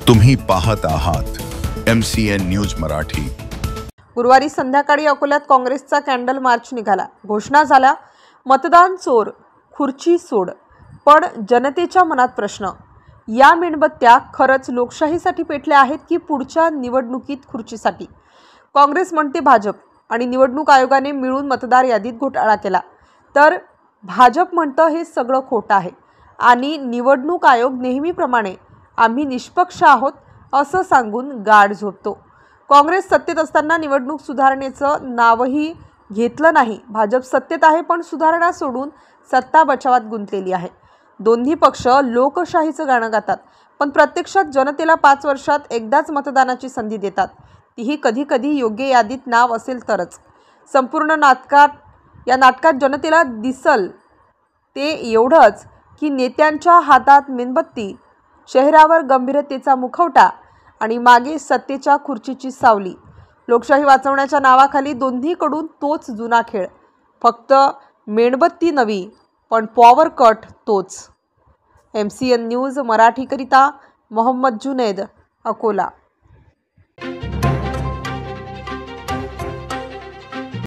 तुम्ही पाहत आहात MCN न्यूज मराठी। गुरुवारी संध्याकाळी अकोल्यात काँग्रेसचा कॅन्डल मार्च निघाला। घोषणा झाल्या, मतदान चोर, खुर्ची सोड। पण जनतेच्या मनात प्रश्न, या मेणबत्त्या खरंच लोकशाहीसाठी पेटल्या आहेत की पुढच्या निवडणुकीत खुर्चीसाठी? काँग्रेस म्हणते भाजप आणि निवडणूक आयोगाने मिळून मतदार यादीत घोटाळा केला, तर भाजप म्हणतं हे सगळं खोटं आहे आणि निवडणूक आयोग नेहमीप्रमाणे आम्ही निष्पक्ष आहोत असं सांगून गाढ झोपतो। काँग्रेस सत्तेत असताना निवडणूक सुधारणेचं नावही घेतलं नाही। भाजप सत्तेत आहे पण सुधारणा सोडून सत्ता बचावात गुंतलेली आहे। दोन्ही पक्ष लोकशाहीचं गाणं गातात, पण प्रत्यक्षात जनतेला 5 वर्षात एकदाच मतदानाची संधी देतात, तीही कधी कधी योग्य यादीत नाव असेल तरच। संपूर्ण या नाटकात जनतेला दिसल ते एवढंच की नेत्यांच्या हातात मेणबत्ती, चेहऱ्यावर गंभीरतेचा मुखवटा आणि मागे सत्तेच्या खुर्चीची सावली। लोकशाही वाचवण्याच्या नावाखाली दोन्हीकडून तोच जुना खेळ, फक्त मेणबत्ती नवी पण पॉवर कट तोच। MCN न्यूज मराठीकरिता मोहम्मद जुनैद, अकोला।